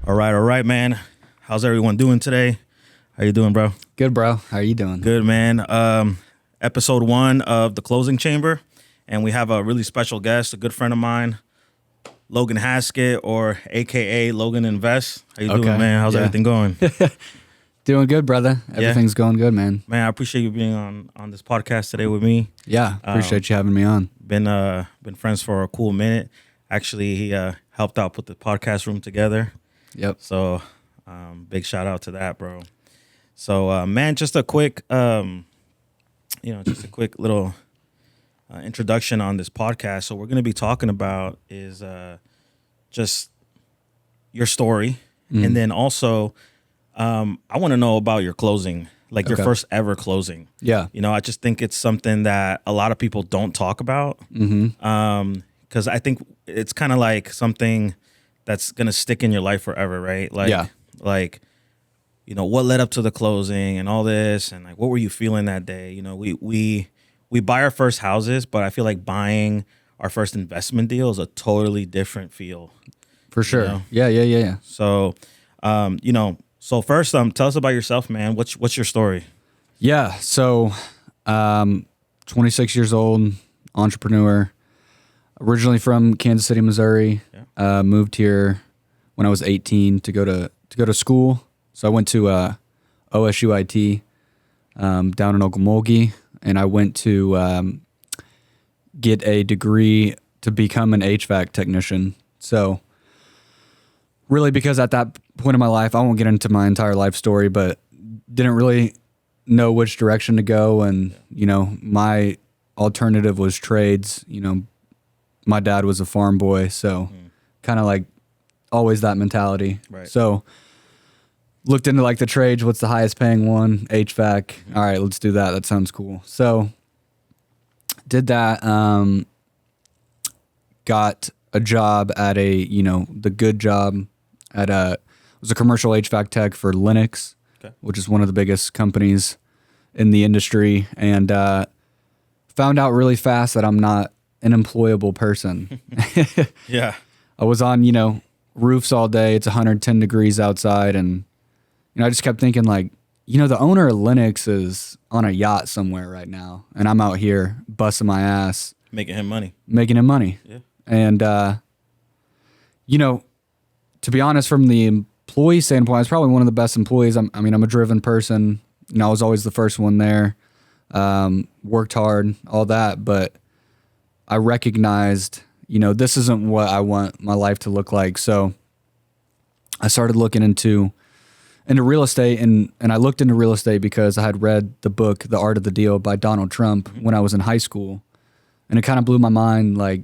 All right, man. How's everyone doing today? How you doing, bro? Good, bro. How are you doing? Good, man. Episode 1 of The Closing Chamber, and we have a really special guest, a good friend of mine, Logan Haskett, or AKA Logan Invest. How you doing, man? How's everything going? Doing good, brother. Everything's going good, man. Man, I appreciate you being on this podcast today with me. Yeah, appreciate you having me on. Been friends for a cool minute. Actually, he helped out put the podcast room together. Yep. So, big shout out to that, bro. So, man, just a quick, little introduction on this podcast. So, we're going to be talking about is just your story, and then also, I want to know about your closing, like your first ever closing. Yeah. You know, I just think it's something that a lot of people don't talk about. Because I think it's kind of like something that's gonna stick in your life forever, right? Like, you know, what led up to the closing and all this, and like, what were you feeling that day? You know, we buy our first houses, but I feel like buying our first investment deal is a totally different feel. For sure. You know? Yeah. So, so first, tell us about yourself, man. What's your story? Yeah. So, 26 years old, entrepreneur. Originally from Kansas City, Missouri. Yeah. Moved here when I was 18 to go to school. So I went to OSU IT down in Okmulgee, and I went to get a degree to become an HVAC technician. So really, because at that point in my life, I won't get into my entire life story, but didn't really know which direction to go, and you know, my alternative was trades. You know, my dad was a farm boy, so kind of like always that mentality. Right. So looked into like the trades, what's the highest paying one? HVAC. All right, let's do that. That sounds cool. So did that. Got a job at the good job at was a commercial HVAC tech for Lennox, which is one of the biggest companies in the industry, and found out really fast that I'm not an employable person. Yeah. I was on, roofs all day. It's 110 degrees outside. And, I just kept thinking like, the owner of Lennox is on a yacht somewhere right now. And I'm out here busting my ass. Making him money. Yeah. And, to be honest, from the employee standpoint, I was probably one of the best employees. I'm a driven person. I was always the first one there. Worked hard, all that. But I recognized, this isn't what I want my life to look like. So I started looking into real estate, and I looked into real estate because I had read the book, The Art of the Deal by Donald Trump when I was in high school. And it kind of blew my mind. Like,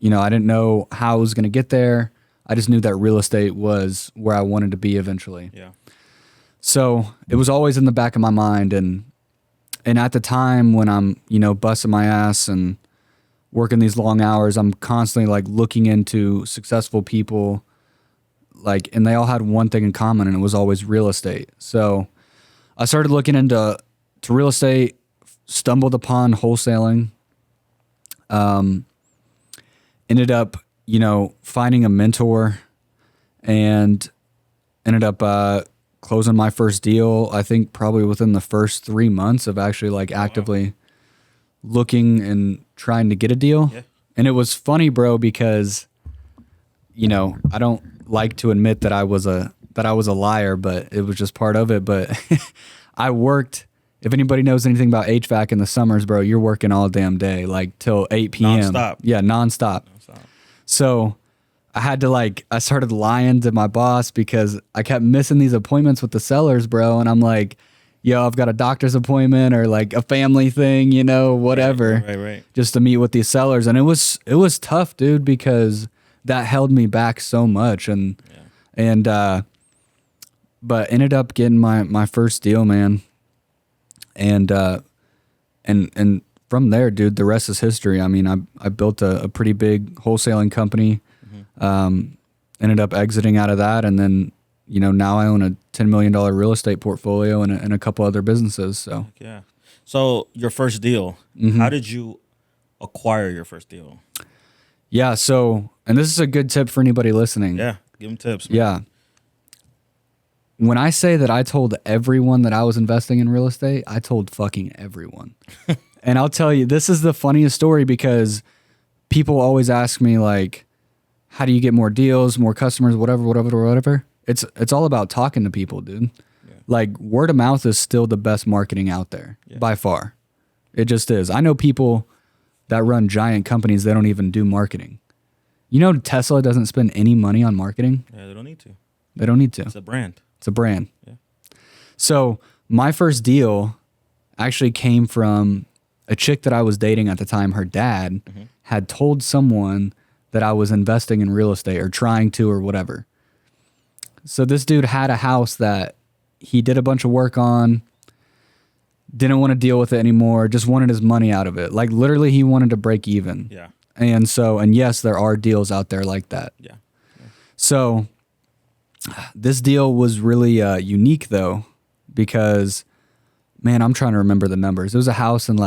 I didn't know how I was going to get there. I just knew that real estate was where I wanted to be eventually. Yeah. So it was always in the back of my mind. And at the time when I'm, busting my ass and working these long hours, I'm constantly like looking into successful people, like, and they all had one thing in common, and it was always real estate. So I started looking into real estate, stumbled upon wholesaling, ended up, finding a mentor, and ended up closing my first deal, I think probably within the first 3 months of actually like actively looking and trying to get a deal. Yeah. And it was funny, bro, because, I don't like to admit that I was a liar, but it was just part of it. But I worked, if anybody knows anything about HVAC in the summers, bro, you're working all damn day, like till 8 p.m. Nonstop. Yeah, nonstop. So I started lying to my boss because I kept missing these appointments with the sellers, bro. And I'm like, yo, I've got a doctor's appointment or like a family thing, whatever. Right. Just to meet with these sellers. And it was tough, dude, because that held me back so much. But ended up getting my first deal, man. And from there, dude, the rest is history. I mean, I built a pretty big wholesaling company, ended up exiting out of that. And then, now I own a $10 million real estate portfolio and a couple other businesses. So, yeah. So your first deal, how did you acquire your first deal? Yeah. So, and this is a good tip for anybody listening. Yeah. Give them tips, man. Yeah. when I say that I told everyone that I was investing in real estate, I told fucking everyone. And I'll tell you, this is the funniest story because people always ask me like, how do you get more deals, more customers, whatever. It's all about talking to people, dude. Yeah. Like word of mouth is still the best marketing out there by far. It just is. I know people that run giant companies, they don't even do marketing. You know, Tesla doesn't spend any money on marketing. Yeah, they don't need to. They don't need to. It's a brand. It's a brand. Yeah. So my first deal actually came from a chick that I was dating at the time. Her dad had told someone that I was investing in real estate or trying to or whatever. So this dude had a house that he did a bunch of work on, didn't want to deal with it anymore, just wanted his money out of it. Like literally he wanted to break even. Yeah. And yes, there are deals out there like that. Yeah. So this deal was really unique though, because man, I'm trying to remember the numbers. It was a house on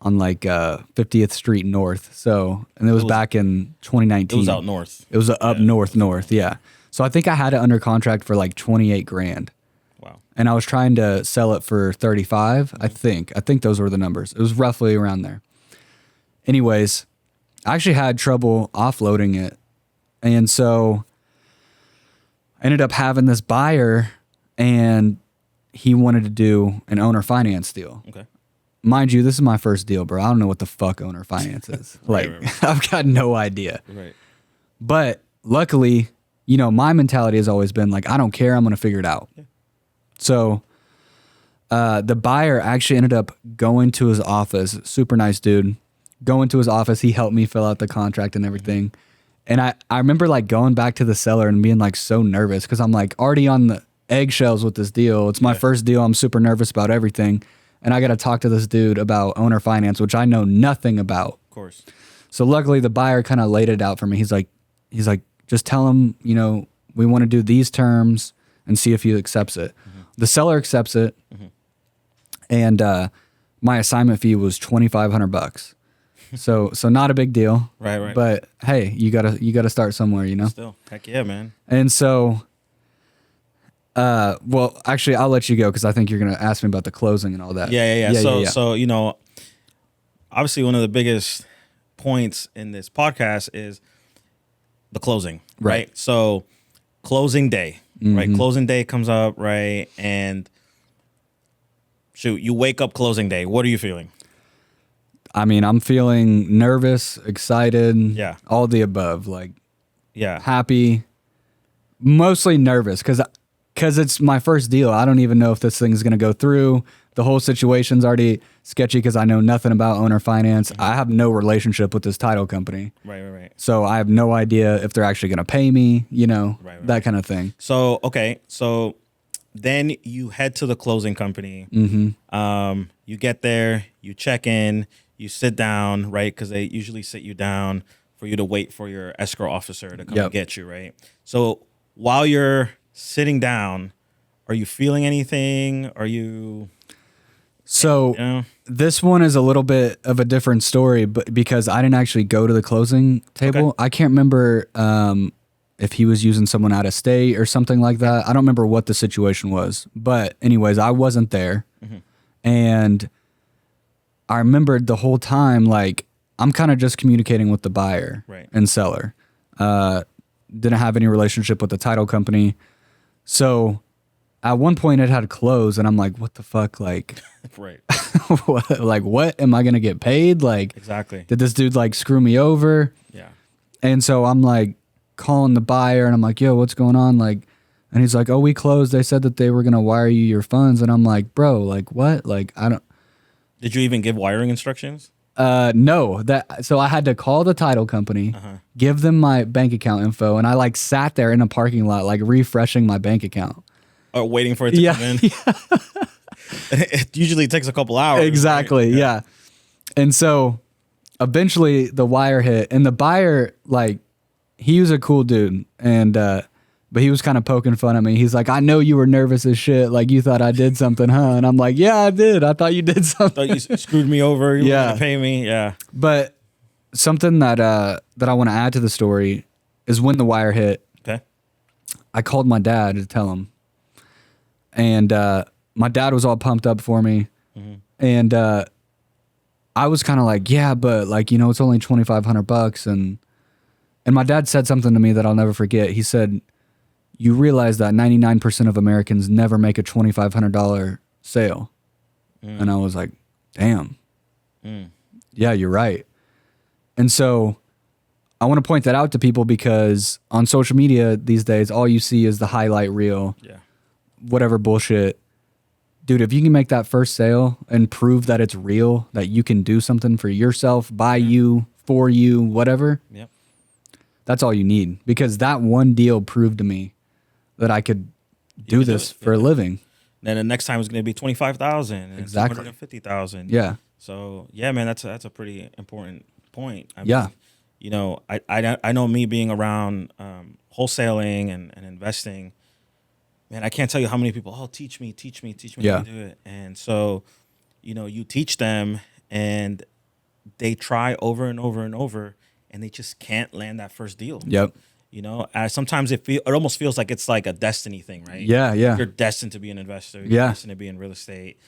50th Street North. So, and it was back in 2019. It was out north. It was up north. Yeah. So I think I had it under contract for like 28 grand. Wow. And I was trying to sell it for 35. I think those were the numbers. It was roughly around there. Anyways, I actually had trouble offloading it. And so I ended up having this buyer and he wanted to do an owner finance deal. Okay. Mind you, this is my first deal, bro. I don't know what the fuck owner finance is. Like, right. I've got no idea. Right. But luckily, you know, my mentality has always been like, I don't care. I'm going to figure it out. Yeah. So the buyer actually ended up going to his office. Super nice dude. Going to his office. He helped me fill out the contract and everything. And I remember like going back to the seller and being like so nervous because I'm like already on the eggshells with this deal. It's my first deal. I'm super nervous about everything. And I got to talk to this dude about owner finance, which I know nothing about. Of course. So luckily the buyer kind of laid it out for me. He's like, just tell him, you know, we want to do these terms and see if he accepts it. Mm-hmm. The seller accepts it. Mm-hmm. And my assignment fee was $2,500. So not a big deal. Right. But hey, you gotta start somewhere, you know? Still. Heck yeah, man. And so, well, actually, I'll let you go because I think you're going to ask me about the closing and all that. Yeah. So, you know, obviously one of the biggest points in this podcast is the closing, right? So closing day, right? Closing day comes up, right? And shoot, you wake up closing day. What are you feeling? I mean, I'm feeling nervous, excited, all the above, like happy, mostly nervous because it's my first deal. I don't even know if this thing's going to go through. The whole situation's already sketchy because I know nothing about owner finance. Mm-hmm. I have no relationship with this title company. Right. So I have no idea if they're actually going to pay me, you know, that kind of thing. So, okay. So then you head to the closing company. Mm-hmm. You get there, you check in, you sit down, right? Because they usually sit you down for you to wait for your escrow officer to come and get you, right? So while you're sitting down, are you feeling anything? Are you... So this one is a little bit of a different story, but because I didn't actually go to the closing table, I can't remember if he was using someone out of state or something like that. I don't remember what the situation was, but anyways, I wasn't there. Mm-hmm. And I remembered the whole time, like I'm kind of just communicating with the buyer and seller. Didn't have any relationship with the title company. So at one point it had closed and I'm like, what the fuck? Like, what, like, what am I going to get paid? Like, exactly. Did this dude like screw me over? Yeah. And so I'm like calling the buyer and I'm like, yo, what's going on? Like, and he's like, oh, we closed. They said that they were going to wire you your funds. And I'm like, bro, like what? Like, I don't. Did you even give wiring instructions? No, so I had to call the title company, give them my bank account info. And I like sat there in a parking lot, like refreshing my bank account. Waiting for it to come in. Yeah. It usually takes a couple hours. Exactly. Right? Yeah. And so eventually the wire hit and the buyer, like he was a cool dude. And, but he was kind of poking fun at me. He's like, I know you were nervous as shit. Like you thought I did something, huh? And I'm like, yeah, I did. I thought you did something. I thought you screwed me over. You were going to pay me. Yeah. But something that I want to add to the story is when the wire hit, I called my dad to tell him. And my dad was all pumped up for me. And I was kind of like, yeah, but like, you know, it's only $2,500. And my dad said something to me that I'll never forget. He said, you realize that 99% of Americans never make a $2,500 sale. And I was like, damn. Yeah, you're right. And so I want to point that out to people because on social media these days, all you see is the highlight reel, whatever bullshit. Dude, if you can make that first sale and prove that it's real, that you can do something for yourself, by you, for you, whatever, that's all you need. Because that one deal proved to me that I could do this for a living. Then the next time it's going to be 25,000 and exactly 250,000. Yeah. So yeah, man, that's a pretty important point. I mean, you know, I know me being around wholesaling and investing. Man, I can't tell you how many people, teach me how to do it. And so, you know, you teach them and they try over and over and over and they just can't land that first deal. Yep. You know, sometimes it almost feels like it's like a destiny thing, right? Yeah. You're destined to be an investor. You're destined to be in real estate.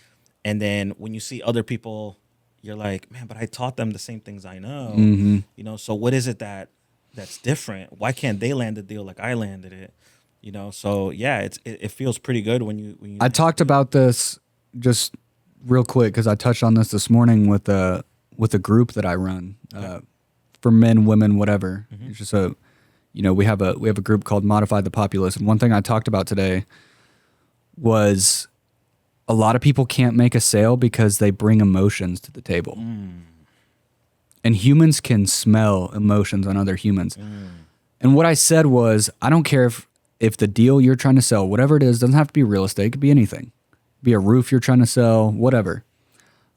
And then when you see other people, you're like, man, but I taught them the same things I know. You know, so what is it that's different? Why can't they land the deal like I landed it? You know, so yeah, it feels pretty good when you. I talked about this just real quick because I touched on this morning with a group that I run for men, women, whatever. It's just we have a group called Modify the Populace, and one thing I talked about today was a lot of people can't make a sale because they bring emotions to the table, and humans can smell emotions on other humans. And what I said was, I don't care if the deal you're trying to sell, whatever it is, doesn't have to be real estate. It could be anything. It could be a roof you're trying to sell, whatever.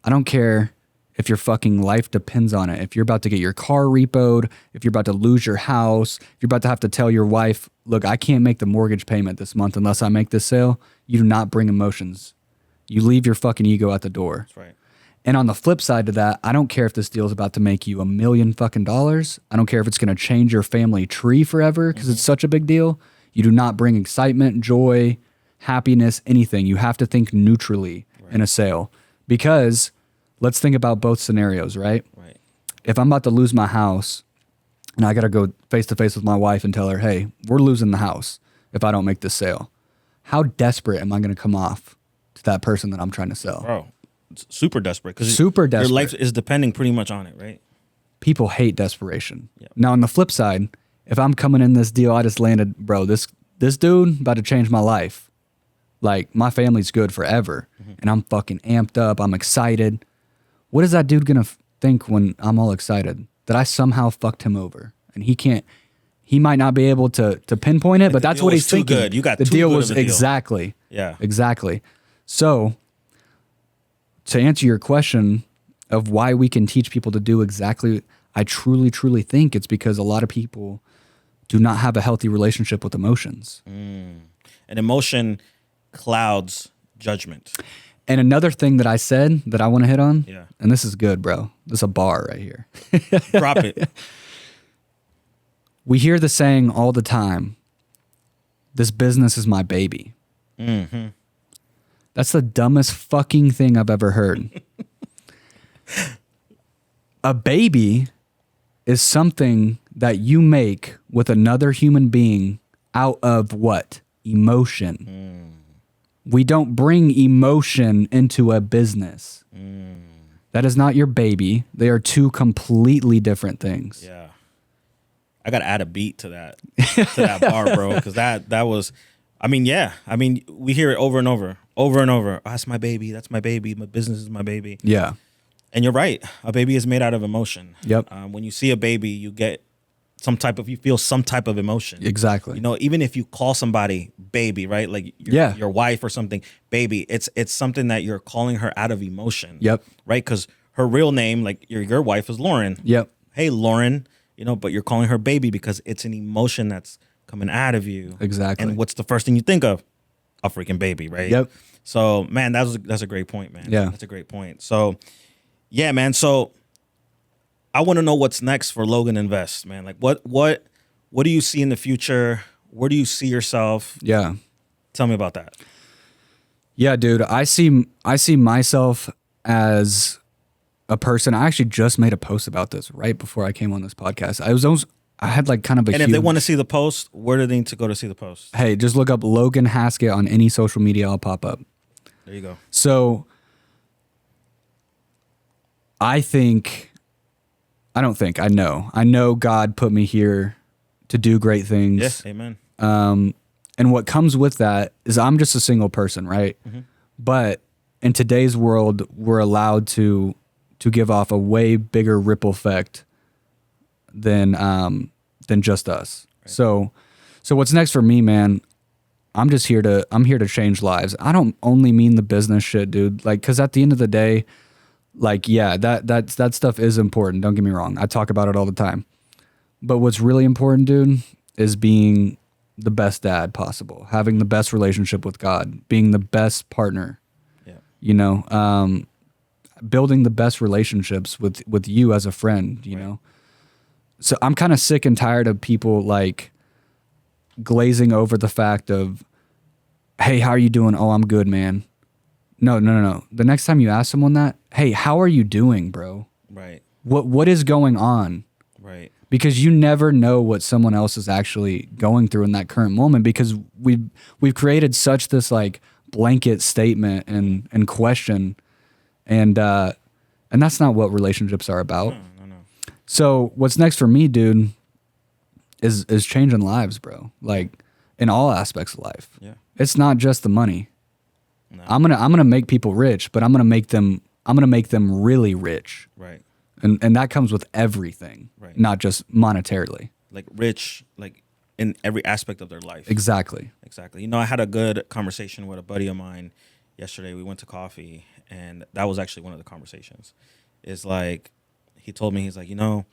I don't care if your fucking life depends on it. If you're about to get your car repoed, if you're about to lose your house, if you're about to have to tell your wife, look, I can't make the mortgage payment this month unless I make this sale. You do not bring emotions. You leave your fucking ego at the door. That's right. And on the flip side to that, I don't care if this deal is about to make you $1 million fucking dollars. I don't care if it's going to change your family tree forever because it's such a big deal. You do not bring excitement, joy, happiness, anything. You have to think neutrally in a sale because let's think about both scenarios, right? Right. If I'm about to lose my house and I got to go face to face with my wife and tell her, hey, we're losing the house if I don't make this sale. How desperate am I going to come off to that person that I'm trying to sell? Bro, it's super desperate. Super desperate. Your life is depending pretty much on it, right? People hate desperation. Yep. Now, on the flip side, if I'm coming in this deal, I just landed, bro, this dude about to change my life. Like, my family's good forever. And I'm fucking amped up. I'm excited. What is that dude going to think when I'm all excited? That I somehow fucked him over. And he might not be able to pinpoint it, but that's what he's thinking. Good. You got the too deal good was of a deal. Exactly. Yeah. Exactly. So, to answer your question of why we can teach people to do exactly, I truly, truly think it's because a lot of people do not have a healthy relationship with emotions. And emotion clouds judgment. And another thing that I said that I want to hit on, Yeah. and this is good, bro. This is a bar right here. Drop it. We hear the saying all the time, this business is my baby. That's the dumbest fucking thing I've ever heard. A baby is something that you make with another human being out of what? Emotion. We don't bring emotion into a business. That is not your baby. They are two completely different things. Yeah. I got to add a beat to that bar, bro, because that was, I mean, yeah. I mean, we hear it over and over. Oh, that's my baby. That's my baby. My business is my baby. Yeah. And you're right. A baby is made out of emotion. Yep. When you see a baby, you get you feel some type of emotion. Exactly. You know, even if you call somebody baby, right? Like your wife or something, baby, it's something that you're calling her out of emotion. Yep. Right? Because her real name, like your wife is Lauren. Yep. Hey, Lauren, you know, but you're calling her baby because it's an emotion that's coming out of you. Exactly. And what's the first thing you think of? A freaking baby, right? Yep. So, man, that's a great point, man. Yeah. That's a great point. So, yeah, man. So I want to know what's next for Logan Invest, man. Like what do you see in the future? Where do you see yourself? Yeah. Tell me about that. Yeah, dude. I see myself as a person. I actually just made a post about this right before I came on this podcast. I had like kind of a And if they want to see the post, where do they need to go to see the post? Hey, just look up Logan Haskett on any social media. I'll pop up. There you go. So I know God put me here to do great things. Yes, amen. And what comes with that is I'm just a single person, right? Mm-hmm. But in today's world, we're allowed to give off a way bigger ripple effect than just us. Right. So what's next for me, man? I'm here to change lives. I don't only mean the business shit, dude. Like, cause at the end of the day, like, yeah, that stuff is important. Don't get me wrong. I talk about it all the time. But what's really important, dude, is being the best dad possible, having the best relationship with God, being the best partner, building the best relationships with you as a friend, you know? So I'm kind of sick and tired of people like glazing over the fact of, hey, how are you doing? Oh, I'm good, man. No. The next time you ask someone that, hey, how are you doing, bro? Right. What is going on? Right. Because you never know what someone else is actually going through in that current moment, because we've created such this like blanket statement and question, and that's not what relationships are about. No. So what's next for me, dude, is changing lives, bro. Like in all aspects of life. Yeah. It's not just the money. No. I'm gonna make people rich, but I'm gonna make them really rich. Right. And that comes with everything, right. Not just monetarily. Like rich, like in every aspect of their life. Exactly. You know, I had a good conversation with a buddy of mine yesterday. We went to coffee, and that was actually one of the conversations. Is like, he told me, he's like, you know,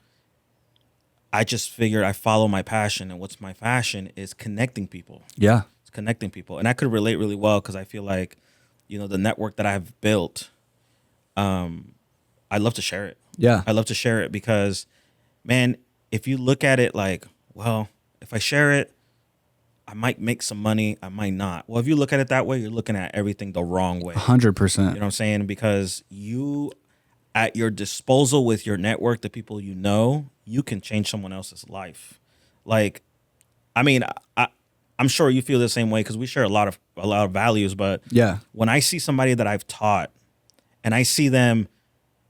I just figured I follow my passion, and what's my passion is connecting people. Yeah. It's connecting people. And I could relate really well because I feel like, you know, the network that I've built, I love to share it. Yeah. I love to share it because, man, if you look at it like, well, if I share it, I might make some money, I might not. Well, if you look at it that way, you're looking at everything the wrong way. 100%. You know what I'm saying? Because you, at your disposal with your network, the people you know, you can change someone else's life. Like, I mean, I'm sure you feel the same way because we share a lot of values. But yeah, when I see somebody that I've taught and I see them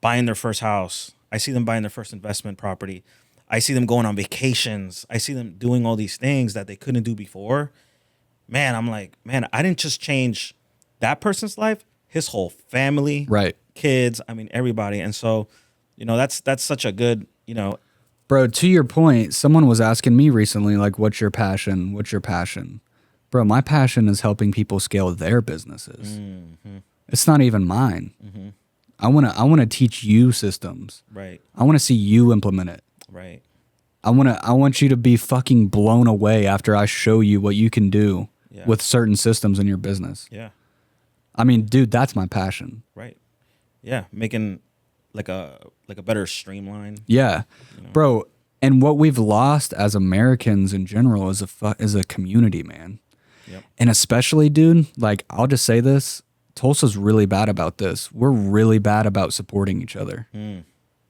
buying their first house, I see them buying their first investment property, I see them going on vacations, I see them doing all these things that they couldn't do before, man, I'm like, man, I didn't just change that person's life, his whole family, right, kids, I mean, everybody. And so, you know, that's such a good, you know. Bro, to your point, someone was asking me recently, like, what's your passion? What's your passion? Bro, my passion is helping people scale their businesses. Mm-hmm. It's not even mine. Mm-hmm. I want to teach you systems. Right. I want to see you implement it. Right. I want you to be fucking blown away after I show you what you can do with certain systems in your business. Yeah. I mean, dude, that's my passion. Right. Yeah, making like a better streamline. Yeah. You know? Bro, and what we've lost as Americans in general is a community, man. Yep. And especially, dude, like, I'll just say this, Tulsa's really bad about this. We're really bad about supporting each other.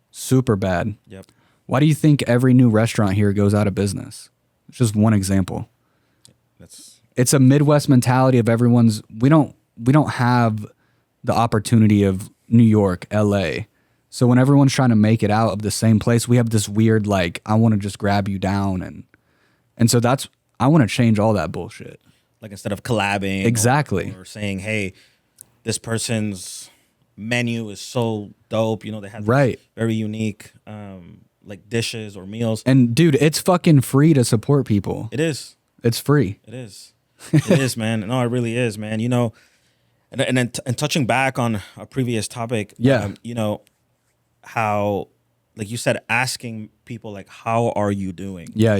Super bad. Yep. Why do you think every new restaurant here goes out of business? It's just one example. It's a Midwest mentality of we don't have the opportunity of New York, LA. So when everyone's trying to make it out of the same place, we have this weird, like, I want to just grab you down. And so I want to change all that bullshit. Like, instead of collabing. Exactly. Or saying, hey, this person's menu is so dope. You know, they have very unique, like, dishes or meals. And, dude, it's fucking free to support people. It is. It's free. It is. It is, man. No, it really is, man. You know, and touching back on a previous topic, you know, how, like you said, asking people, like, how are you doing? Yeah.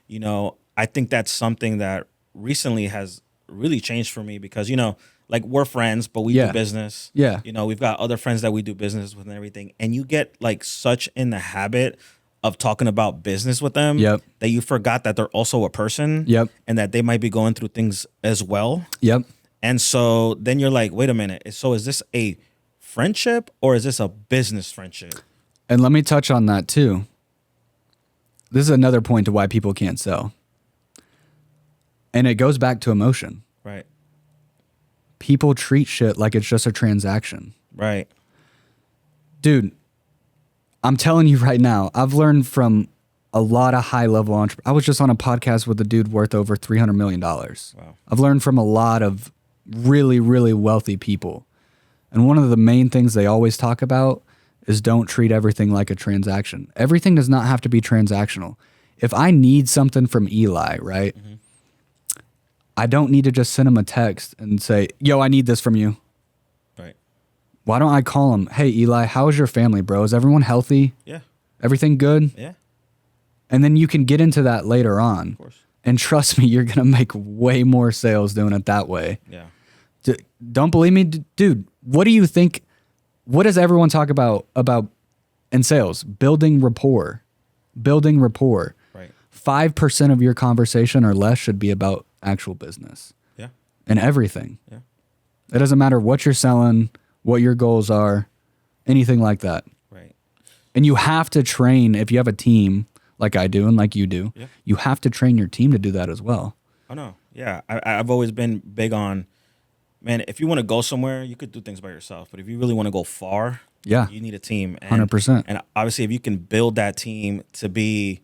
You know, I think that's something that recently has really changed for me because, you know, like, we're friends, but we do business. Yeah. You know, we've got other friends that we do business with and everything. And you get, like, such in the habit of talking about business with them that you forgot that they're also a person. Yep. And that they might be going through things as well. Yep. And so then you're like, wait a minute. So is this a friendship or is this a business friendship? And let me touch on that too. This is another point to why people can't sell. And it goes back to emotion. Right. People treat shit like it's just a transaction. Right. Dude, I'm telling you right now, I've learned from a lot of high-level entrepreneurs. I was just on a podcast with a dude worth over $300 million. Wow. I've learned from a lot of really, really wealthy people. And one of the main things they always talk about is don't treat everything like a transaction. Everything does not have to be transactional. If I need something from Eli, right? Mm-hmm. I don't need to just send him a text and say, yo, I need this from you. Right. Why don't I call him? Hey, Eli, how's your family, bro? Is everyone healthy? Yeah. Everything good? Yeah. And then you can get into that later on. Of course. And trust me, you're going to make way more sales doing it that way. Yeah. Don't believe me? Dude, what do you think? What does everyone talk about in sales? Building rapport. Building rapport. Right. 5% of your conversation or less should be about actual business. Yeah. And everything. Yeah. It doesn't matter what you're selling, what your goals are, anything like that. Right. And you have to train, if you have a team like I do and like you do, yeah. you have to train your team to do that as well. Oh, no. Yeah. I've always been big on, man, if you want to go somewhere, you could do things by yourself. But if you really want to go far, yeah, you need a team. And, 100%. And obviously, if you can build that team to be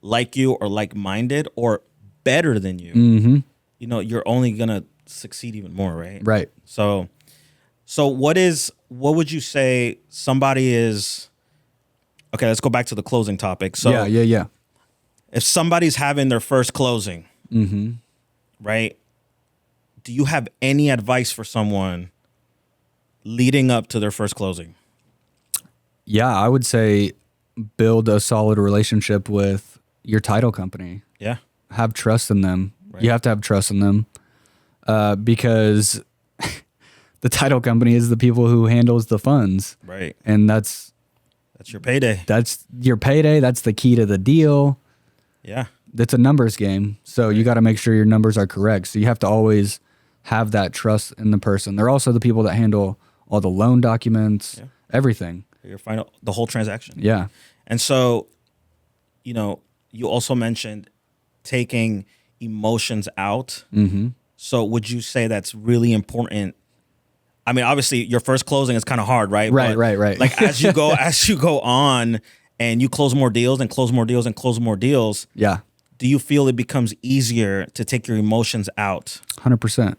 like you or like-minded or better than you, mm-hmm. you know, you're only going to succeed even more, right? Right. So what would you say somebody is, okay, let's go back to the closing topic. So yeah. If somebody's having their first closing, mm-hmm. right? Do you have any advice for someone leading up to their first closing? Yeah, I would say build a solid relationship with your title company. Yeah. Have trust in them. Right. You have to have trust in them because the title company is the people who handles the funds. Right. And that's your payday. That's your payday. That's the key to the deal. Yeah. It's a numbers game. So you got to make sure your numbers are correct. So you have to always have that trust in the person. They're also the people that handle all the loan documents, everything. The whole transaction. Yeah. And so, you know, you also mentioned taking emotions out. Mm-hmm. So would you say that's really important? I mean, obviously your first closing is kind of hard, right? Right, but right. Like as you go on and you close more deals and close more deals and close more deals. Yeah. Do you feel it becomes easier to take your emotions out? 100%.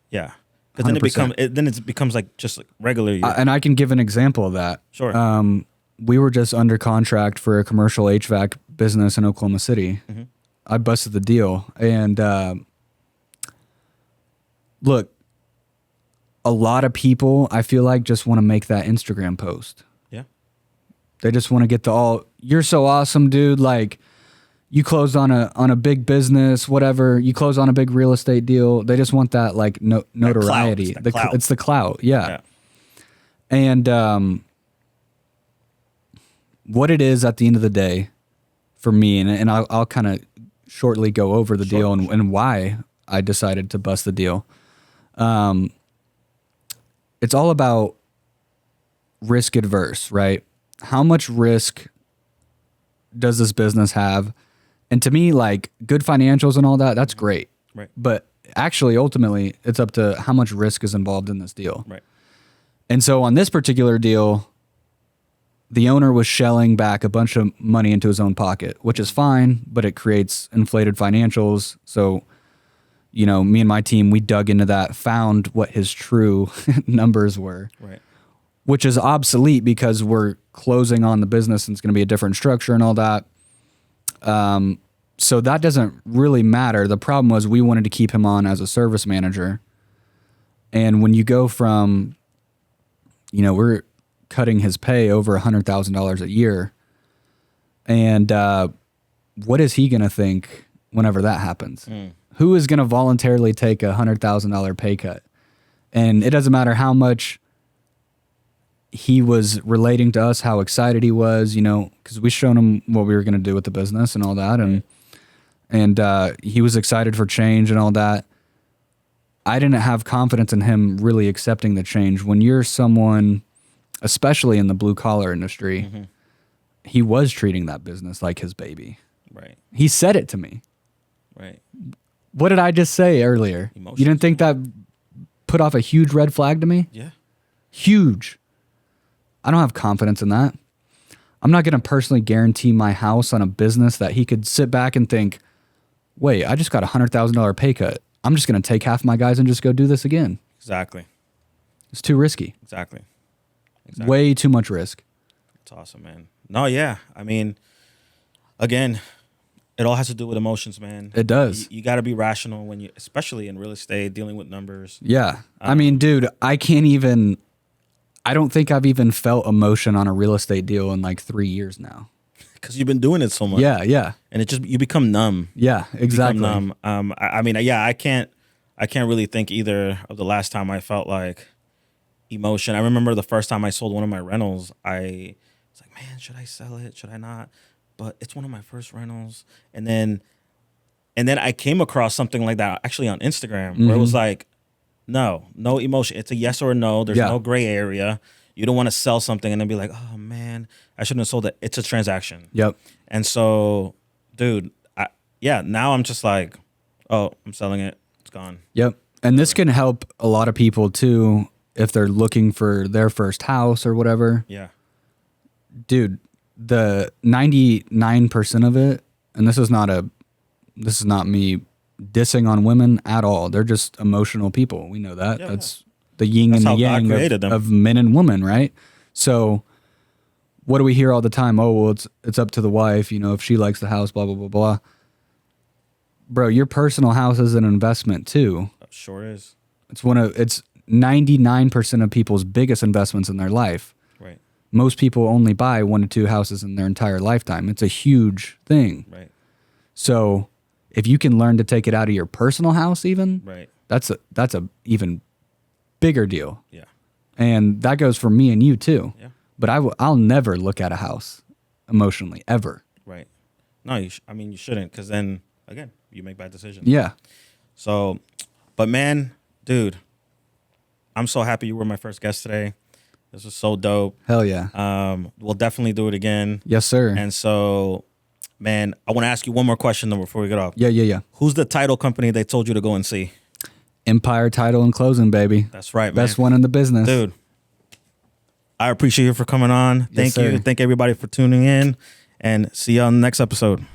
Yeah. Because then it becomes like just like regular. And I can give an example of that. Sure. We were just under contract for a commercial HVAC business in Oklahoma City. Mm-hmm. I busted the deal. And look, a lot of people, I feel like, just want to make that Instagram post. Yeah. They just want to get you're so awesome, dude. Like, you closed on a big business, whatever. You closed on a big real estate deal. They just want that like notoriety. It's the clout. Yeah. And what it is at the end of the day for me, and I'll kind of shortly go over the deal and why I decided to bust the deal. It's all about risk adverse, right? How much risk does this business have? And to me, like, good financials and all that, that's great. Right. But actually, ultimately, it's up to how much risk is involved in this deal. Right. And so on this particular deal, the owner was shelling back a bunch of money into his own pocket, which is fine, but it creates inflated financials. So, you know, me and my team, we dug into that, found what his true numbers were. Right. Which is obsolete because we're closing on the business and it's going to be a different structure and all that. So that doesn't really matter. The problem was we wanted to keep him on as a service manager. And when you go from, you know, we're cutting his pay over $100,000 a year. And what is he going to think whenever that happens? Who is going to voluntarily take a $100,000 pay cut? And it doesn't matter how much he was relating to us, how excited he was, you know, because we shown him what we were going to do with the business and all that. And he was excited for change and all that. I didn't have confidence in him really accepting the change. When you're someone, especially in the blue collar industry, he was treating that business like his baby. Right. He said it to me. Right. What did I just say earlier? Emotions. You didn't think that put off a huge red flag to me? Yeah. Huge. I don't have confidence in that. I'm not going to personally guarantee my house on a business that he could sit back and think, wait, I just got $100,000 pay cut. I'm just going to take half my guys and just go do this again. Exactly. It's too risky. Exactly. Way too much risk. It's awesome, man. No, yeah. I mean, again, it all has to do with emotions, man. It does. You got to be rational when you, especially in real estate, dealing with numbers. Yeah. I mean, dude, I don't think I've even felt emotion on a real estate deal in like 3 years now. Because you've been doing it so much. Yeah, yeah. And you become numb. Yeah, exactly. You become numb. I mean, yeah, I can't really think either of the last time I felt like emotion. I remember the first time I sold one of my rentals, I was like, man, should I sell it? Should I not? But it's one of my first rentals. And then I came across something like that actually on Instagram where it was like, no emotion. It's a yes or a no. There's no gray area. You don't want to sell something and then be like, oh man, I shouldn't have sold it. It's a transaction. Yep. And so, dude, now I'm just like, oh, I'm selling it. It's gone. Yep. And this can help a lot of people too if they're looking for their first house or whatever. Yeah. Dude, the 99% of it, and this is not me dissing on women at all. They're just emotional people. We know that. Yeah, That's the yin and the yang of men and women, right? So what do we hear all the time? Oh, well, it's up to the wife, if she likes the house, blah, blah, blah, blah. Bro, your personal house is an investment too. Sure is. It's 99% of people's biggest investments in their life. Right. Most people only buy 1 to 2 houses in their entire lifetime. It's a huge thing. Right. So if you can learn to take it out of your personal house even, right, that's a even bigger deal. Yeah. And that goes for me and you too. Yeah. But I'll never look at a house emotionally ever. Right. No, you shouldn't, because then again, you make bad decisions. Yeah. So, but man, dude, I'm so happy you were my first guest today. This was so dope. Hell yeah. We'll definitely do it again. Yes, sir. And so, man, I want to ask you one more question though before we get off. Yeah. Who's the title company they told you to go and see? Empire Title and Closing, baby. That's right, man. Best one in the business. Dude, I appreciate you for coming on. Thank you. Thank everybody for tuning in, and see you on the next episode.